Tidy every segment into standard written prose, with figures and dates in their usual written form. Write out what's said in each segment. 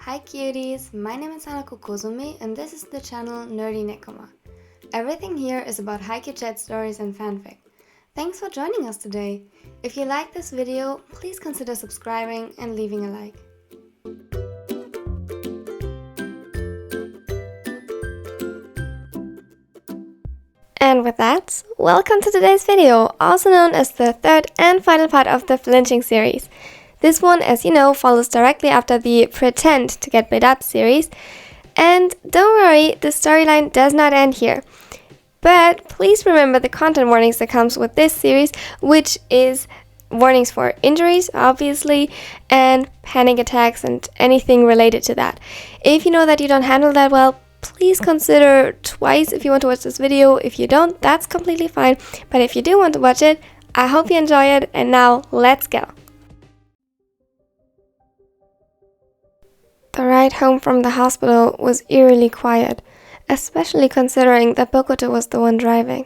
Hi cuties, my name is Hanako Kozumi and this is the channel Nerdy Nekoma. Everything here is about Haikyuu chat stories and fanfic. Thanks for joining us today. If you like this video, please consider subscribing and leaving a like. And with that, welcome to today's video, also known as the third and final part of the Flinching series. This one, as you know, follows directly after the Pretend to Get Made Up series. And don't worry, the storyline does not end here. But please remember the content warnings that comes with this series, which is warnings for injuries, obviously, and panic attacks and anything related to that. If you know that you don't handle that well, please consider twice if you want to watch this video. If you don't, that's completely fine. But if you do want to watch it, I hope you enjoy it. And now, let's go. The ride home from the hospital was eerily quiet, especially considering that Bokuto was the one driving.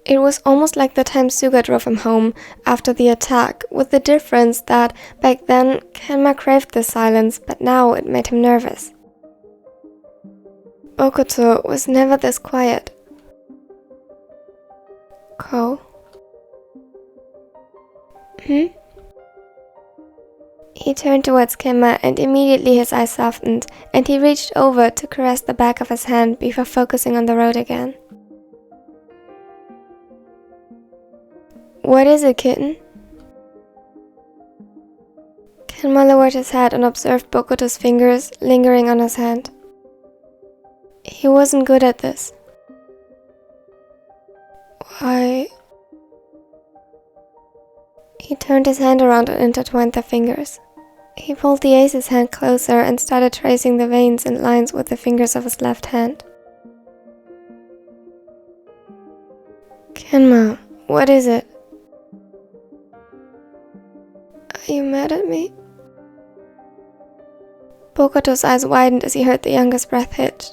It was almost like the time Suga drove him home after the attack, with the difference that back then Kenma craved the silence, but now it made him nervous. Bokuto was never this quiet. Ko? He turned towards Kenma and immediately his eyes softened and he reached over to caress the back of his hand before focusing on the road again. What is it, kitten? Kenma lowered his head and observed Bokuto's fingers lingering on his hand. He wasn't good at this. Why? He turned his hand around and intertwined the fingers. He pulled the ace's hand closer and started tracing the veins and lines with the fingers of his left hand. Kenma, what is it? Are you mad at me? Bokuto's eyes widened as he heard the youngest breath hitch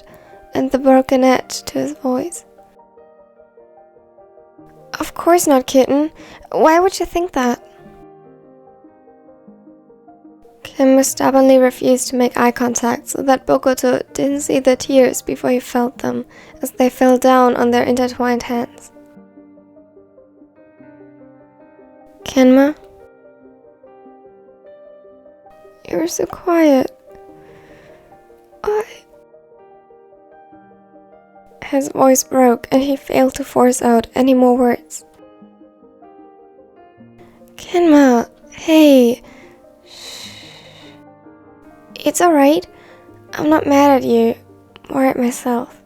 and the broken edge to his voice. Of course not, kitten. Why would you think that? Kenma stubbornly refused to make eye contact so that Bokuto didn't see the tears before he felt them as they fell down on their intertwined hands. Kenma? You're so quiet. Why? His voice broke and he failed to force out any more words. Kenma, hey. Shh. It's alright. I'm not mad at you, more at myself.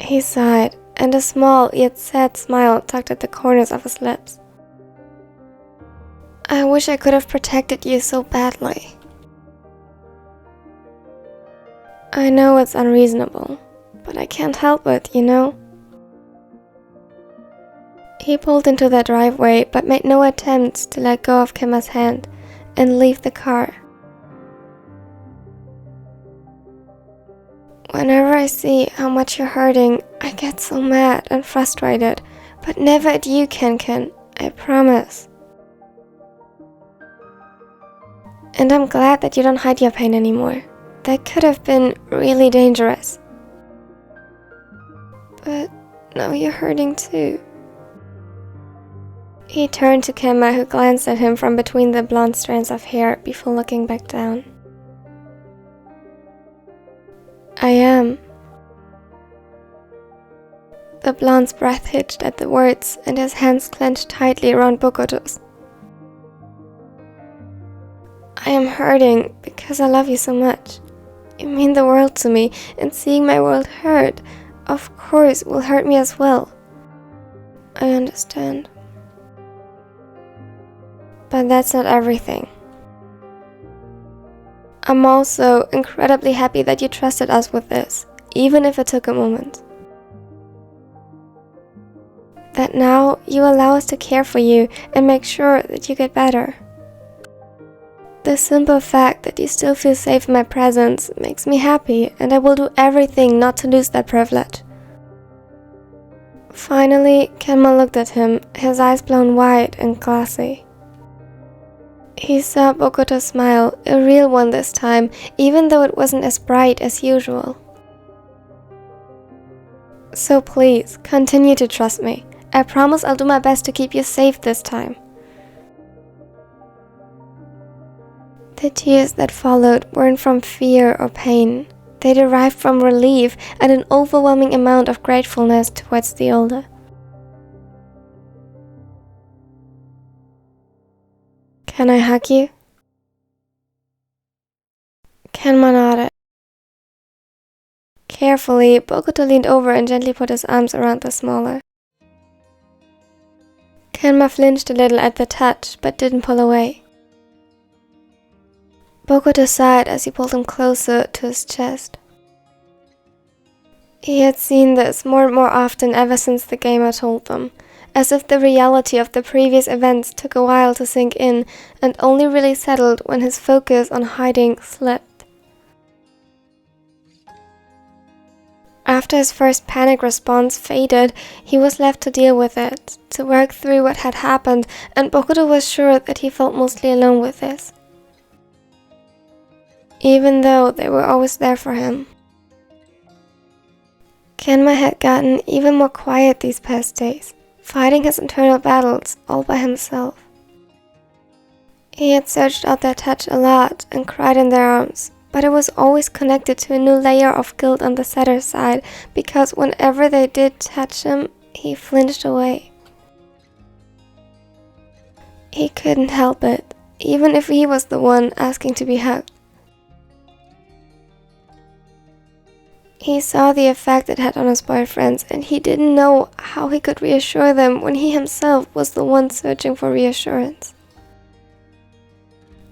He sighed, and a small yet sad smile tugged at the corners of his lips. I wish I could have protected you so badly. I know it's unreasonable, but I can't help it, you know? He pulled into the driveway but made no attempts to let go of Kenma's hand and leave the car. Whenever I see how much you're hurting, I get so mad and frustrated, but never at you, Ken, I promise. And I'm glad that you don't hide your pain anymore. That could have been really dangerous. But now you're hurting too. He turned to Kenma, who glanced at him from between the blonde strands of hair before looking back down. I am. The blonde's breath hitched at the words and his hands clenched tightly around Bokuto's. I am hurting because I love you so much. You mean the world to me, and seeing my world hurt, of course, will hurt me as well. I understand. But that's not everything. I'm also incredibly happy that you trusted us with this, even if it took a moment. That now you allow us to care for you and make sure that you get better. The simple fact that you still feel safe in my presence makes me happy, and I will do everything not to lose that privilege. Finally, Kenma looked at him, his eyes blown wide and glassy. He saw Bokuto smile, a real one this time, even though it wasn't as bright as usual. So please, continue to trust me. I promise I'll do my best to keep you safe this time. The tears that followed weren't from fear or pain. They derived from relief and an overwhelming amount of gratefulness towards the older. Can I hug you? Kenma nodded. Carefully, Bokuto leaned over and gently put his arms around the smaller. Kenma flinched a little at the touch, but didn't pull away. Bokuto sighed as he pulled him closer to his chest. He had seen this more and more often ever since the gamer told them, as if the reality of the previous events took a while to sink in and only really settled when his focus on hiding slipped. After his first panic response faded, he was left to deal with it, to work through what had happened, and Bokuto was sure that he felt mostly alone with this. Even though they were always there for him. Kenma had gotten even more quiet these past days, fighting his internal battles all by himself. He had searched out their touch a lot and cried in their arms, but it was always connected to a new layer of guilt on the setter's side, because whenever they did touch him, he flinched away. He couldn't help it, even if he was the one asking to be hugged. He saw the effect it had on his boyfriends, and he didn't know how he could reassure them when he himself was the one searching for reassurance.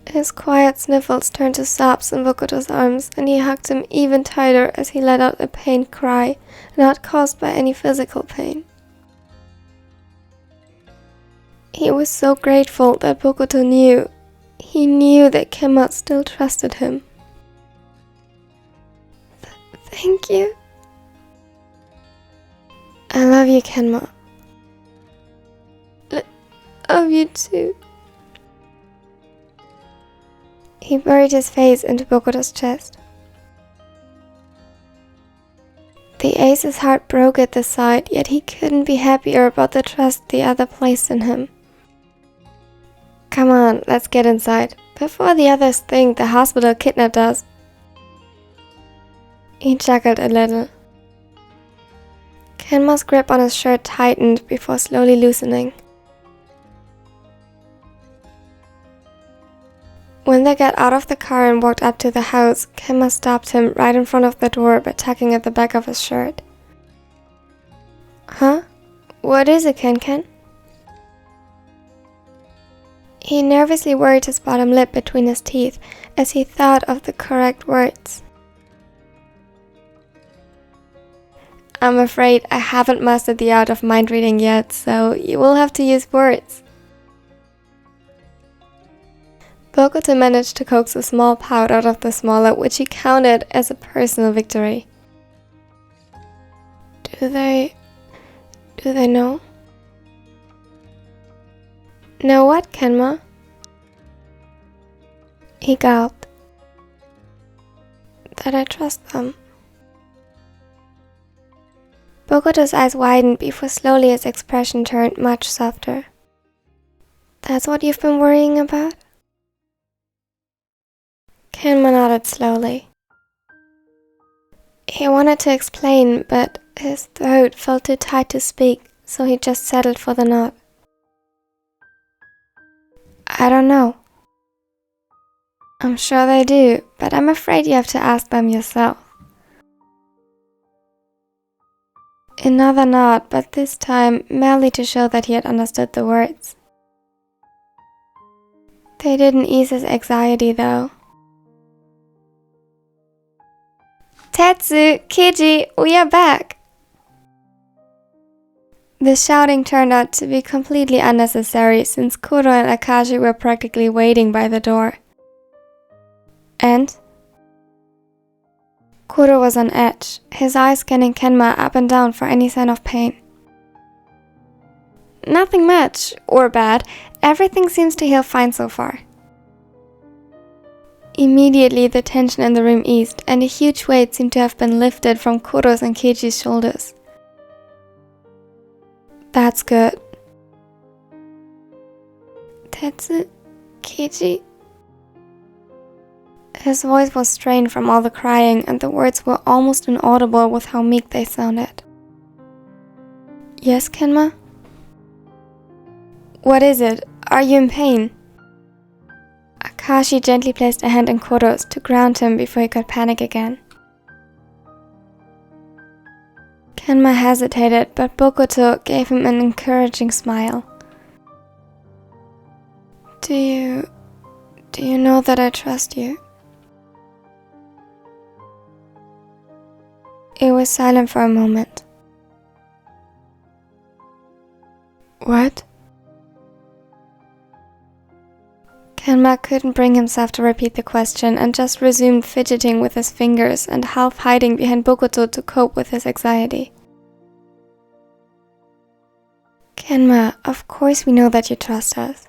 His quiet sniffles turned to sobs in Bokuto's arms, and he hugged him even tighter as he let out a pained cry, not caused by any physical pain. He was so grateful that Bokuto knew. He knew that Kenma still trusted him. Thank you. I love you, Kenma. Love you too. He buried his face into Bokuto's chest. The ace's heart broke at the sight, yet he couldn't be happier about the trust the other placed in him. Come on, let's get inside, before the others think the hospital kidnapped us. He chuckled a little. Kenma's grip on his shirt tightened before slowly loosening. When they got out of the car and walked up to the house, Kenma stopped him right in front of the door by tugging at the back of his shirt. Huh? What is it, Ken? He nervously worried his bottom lip between his teeth as he thought of the correct words. I'm afraid I haven't mastered the art of mind reading yet, so you will have to use words. Bokuto managed to coax a small pout out of the smaller, which he counted as a personal victory. Do they know? Know what, Kenma? He gulped. That I trust them. Bokuto's eyes widened before slowly his expression turned much softer. That's what you've been worrying about? Kenma nodded slowly. He wanted to explain, but his throat felt too tight to speak, so he just settled for the nod. I don't know. I'm sure they do, but I'm afraid you have to ask them yourself. Another nod, but this time merely to show that he had understood the words. They didn't ease his anxiety though. Tetsu, Kiji, we are back! The shouting turned out to be completely unnecessary since Kuro and Akashi were practically waiting by the door. And? Kuro was on edge, his eyes scanning Kenma up and down for any sign of pain. Nothing much, or bad. Everything seems to heal fine so far. Immediately, the tension in the room eased, and a huge weight seemed to have been lifted from Kuro's and Keiji's shoulders. That's good. Tetsu, Keiji. His voice was strained from all the crying, and the words were almost inaudible with how meek they sounded. Yes, Kenma? What is it? Are you in pain? Akashi gently placed a hand in Kuro's to ground him before he could panic again. Kenma hesitated, but Bokuto gave him an encouraging smile. Do you know that I trust you? It was silent for a moment. What? Kenma couldn't bring himself to repeat the question and just resumed fidgeting with his fingers and half hiding behind Bokuto to cope with his anxiety. Kenma, of course we know that you trust us.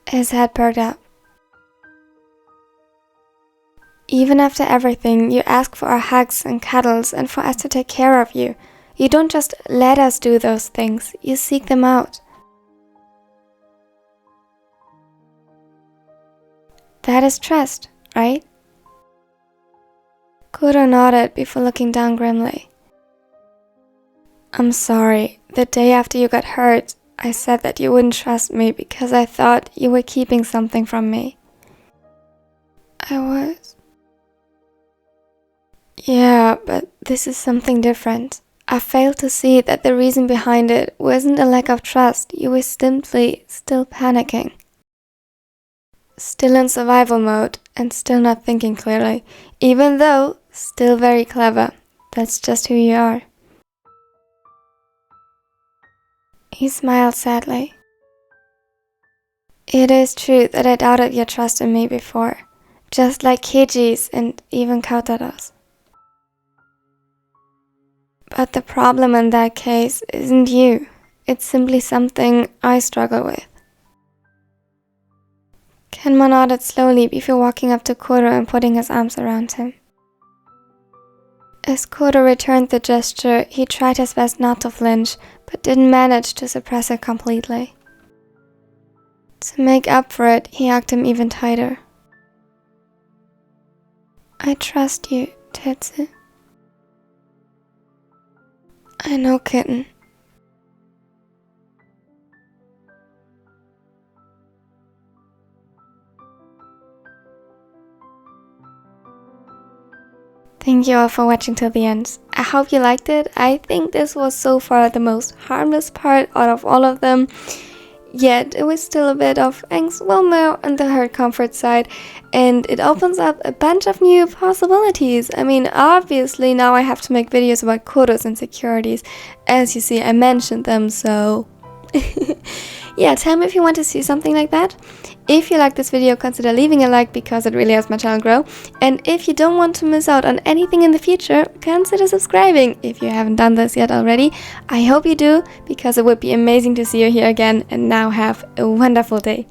His head perked up. Even after everything, you ask for our hugs and cuddles and for us to take care of you. You don't just let us do those things, you seek them out. That is trust, right? Kuro nodded before looking down grimly. I'm sorry, the day after you got hurt, I said that you wouldn't trust me because I thought you were keeping something from me. I was. Yeah, but this is something different. I failed to see that the reason behind it wasn't a lack of trust, you were simply still panicking. Still in survival mode and still not thinking clearly, even though still very clever. That's just who you are. He smiled sadly. It is true that I doubted your trust in me before, just like Keiji's and even Kaotaro's. But the problem in that case isn't you. It's simply something I struggle with. Kenma nodded slowly before walking up to Kuro and putting his arms around him. As Kuro returned the gesture, he tried his best not to flinch, but didn't manage to suppress it completely. To make up for it, he hugged him even tighter. I trust you, Tetsu. I know, kitten. Thank you all for watching till the end. I hope you liked it. I think this was so far the most harmless part out of all of them. Yet it was still a bit of angst, well, more on the hurt comfort side, and it opens up a bunch of new possibilities. I mean, obviously now I have to make videos about Kuro's insecurities. As you see, I mentioned them, so yeah, tell me if you want to see something like that. If you like this video, consider leaving a like because it really helps my channel grow. And if you don't want to miss out on anything in the future, consider subscribing if you haven't done this yet already. I hope you do, because it would be amazing to see you here again. And now have a wonderful day.